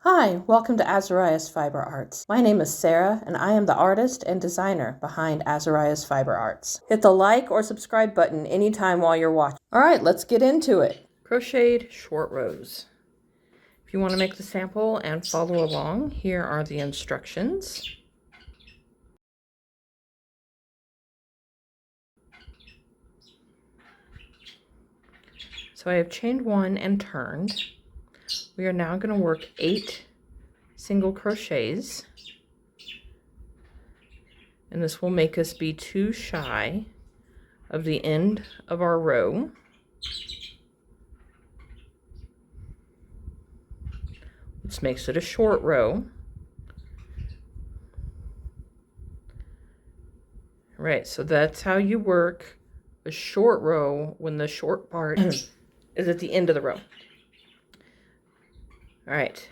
Hi, welcome to Azariah's Fiber Arts. My name is Sarah, and I am the artist and designer behind Azariah's Fiber Arts. Hit the like or subscribe button anytime while you're watching. All right, let's get into it. Crocheted short rows. If you want to make the sample and follow along, here are the instructions. So I have chained 1 and turned. We are now going to work 8 single crochets, and this will make us be 2 shy of the end of our row. Which makes it a short row. Right, so that's how you work a short row when the short part is at the end of the row. All right,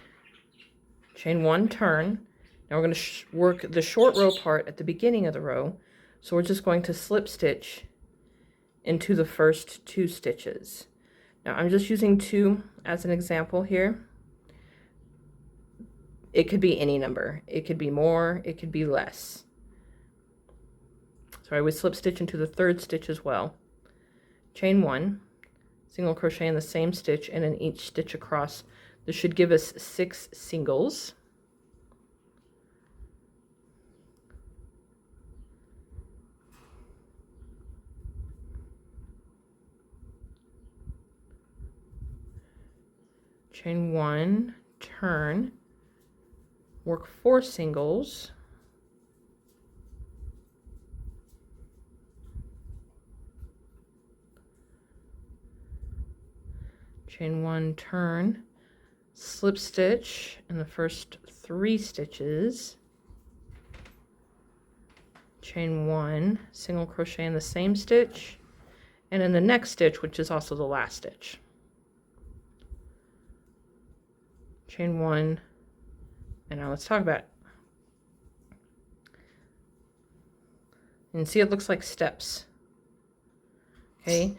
chain 1, turn. Now we're going to work the short row part at the beginning of the row. So we're just going to slip stitch into the first 2 stitches. Now I'm just using 2 as an example here. It could be any number. It could be more, it could be less. So I would slip stitch into the 3rd stitch as well. Chain 1, single crochet in the same stitch, and in each stitch across. This should give us 6 singles. Chain 1, turn, work 4 singles. Chain 1, turn, slip stitch in the first 3 stitches. Chain 1, single crochet in the same stitch, and in the next stitch, which is also the last stitch. Chain 1, and now let's talk about it. And see, it looks like steps. Okay,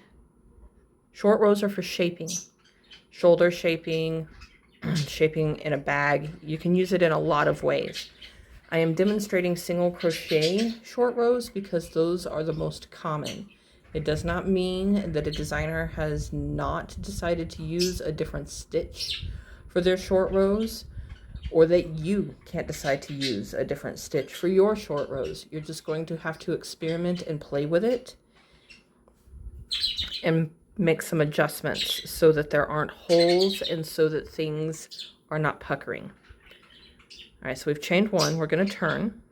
short rows are for shaping, shoulder shaping, shaping in a bag. You can use it in a lot of ways. I am demonstrating single crochet short rows because those are the most common. It does not mean that a designer has not decided to use a different stitch for their short rows, or that you can't decide to use a different stitch for your short rows. You're just going to have to experiment and play with it and make some adjustments so that there aren't holes and so that things are not puckering. All right, so we've chained 1, we're going to turn,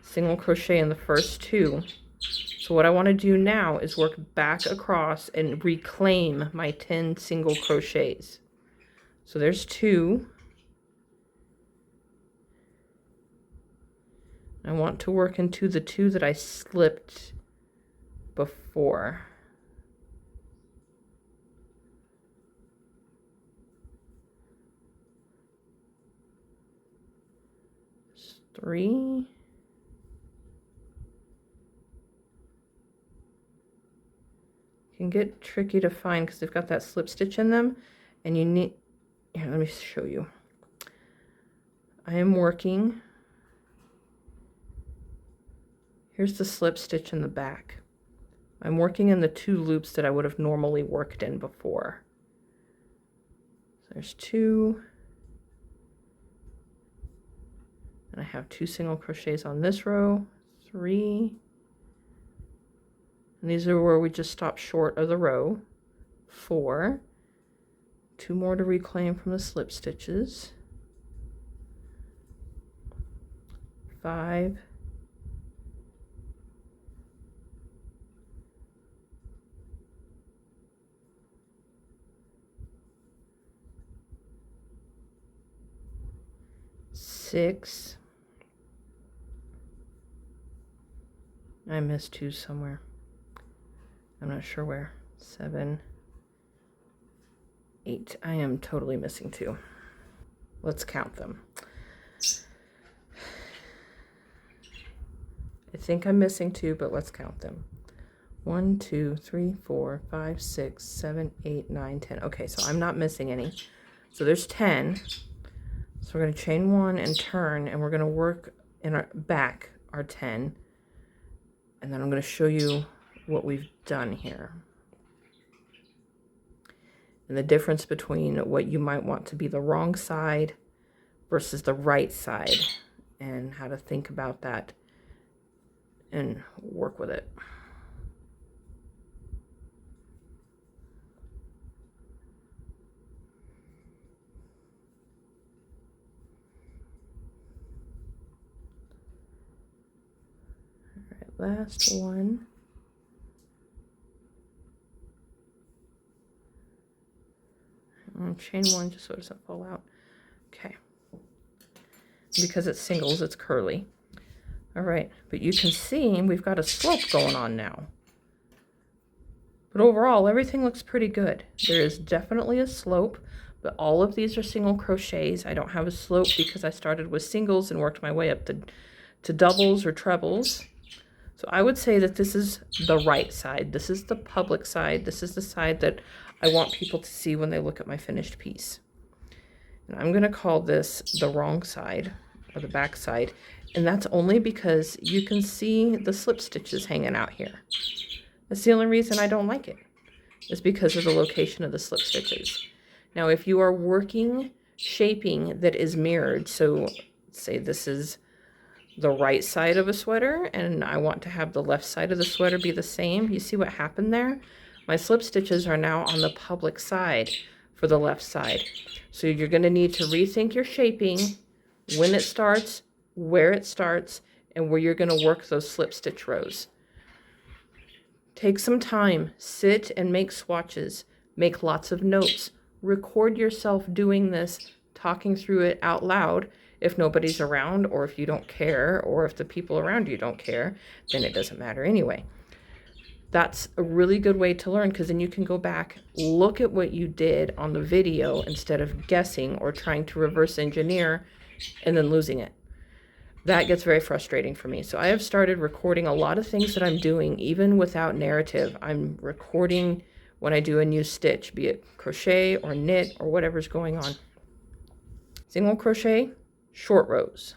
single crochet in the first 2. So what I want to do now is work back across and reclaim my 10 single crochets. So there's 2. I want to work into the 2 that I slipped before. There's 3. Can get tricky to find because they've got that slip stitch in them, and you need, here, let me show you. I am working, here's the slip stitch in the back. I'm working in the 2 loops that I would have normally worked in before. So there's 2, and I have 2 single crochets on this row, 3, and these are where we just stopped short of the row, 4, 2 more to reclaim from the slip stitches, 5, 6, I missed 2 somewhere, I'm not sure where, 7, 8, I am totally missing 2. Let's count them. I think I'm missing 2, but let's count them. 1, 2, 3, 4, 5, 6, 7, 8, 9, 10. Okay, so I'm not missing any. So there's 10. So we're going to chain 1 and turn, and we're going to work in our back our 10, and then I'm going to show you what we've done here and the difference between what you might want to be the wrong side versus the right side, and how to think about that and work with it. All right, last one. And chain 1 just so it doesn't fall out. Okay. Because it's singles, it's curly. All right, but you can see we've got a slope going on now. But overall, everything looks pretty good. There is definitely a slope, but all of these are single crochets. I don't have a slope because I started with singles and worked my way up to doubles or trebles. So I would say that this is the right side. This is the public side. This is the side that I want people to see when they look at my finished piece. And I'm going to call this the wrong side, or the back side. And that's only because you can see the slip stitches hanging out here. That's the only reason I don't like it, is because of the location of the slip stitches. Now, if you are working shaping that is mirrored, so say this is the right side of a sweater and I want to have the left side of the sweater be the same, you see what happened there? My slip stitches are now on the public side for the left side. So you're going to need to rethink your shaping, when it starts, where it starts, and where you're going to work those slip stitch rows. Take some time, sit and make swatches, make lots of notes, record yourself doing this, talking through it out loud. If nobody's around, or if you don't care, or if the people around you don't care, then it doesn't matter anyway. That's a really good way to learn, because then you can go back, look at what you did on the video instead of guessing or trying to reverse engineer and then losing it. That gets very frustrating for me. So I have started recording a lot of things that I'm doing, even without narrative. I'm recording when I do a new stitch, be it crochet or knit or whatever's going on. Single crochet, short rows.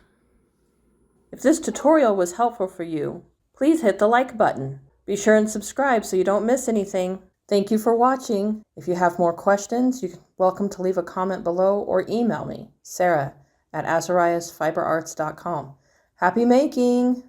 If this tutorial was helpful for you, please hit the like button. Be sure and subscribe so you don't miss anything. Thank you for watching. If you have more questions, you're welcome to leave a comment below or email me, Sarah@azariasfiberarts.com. Happy making!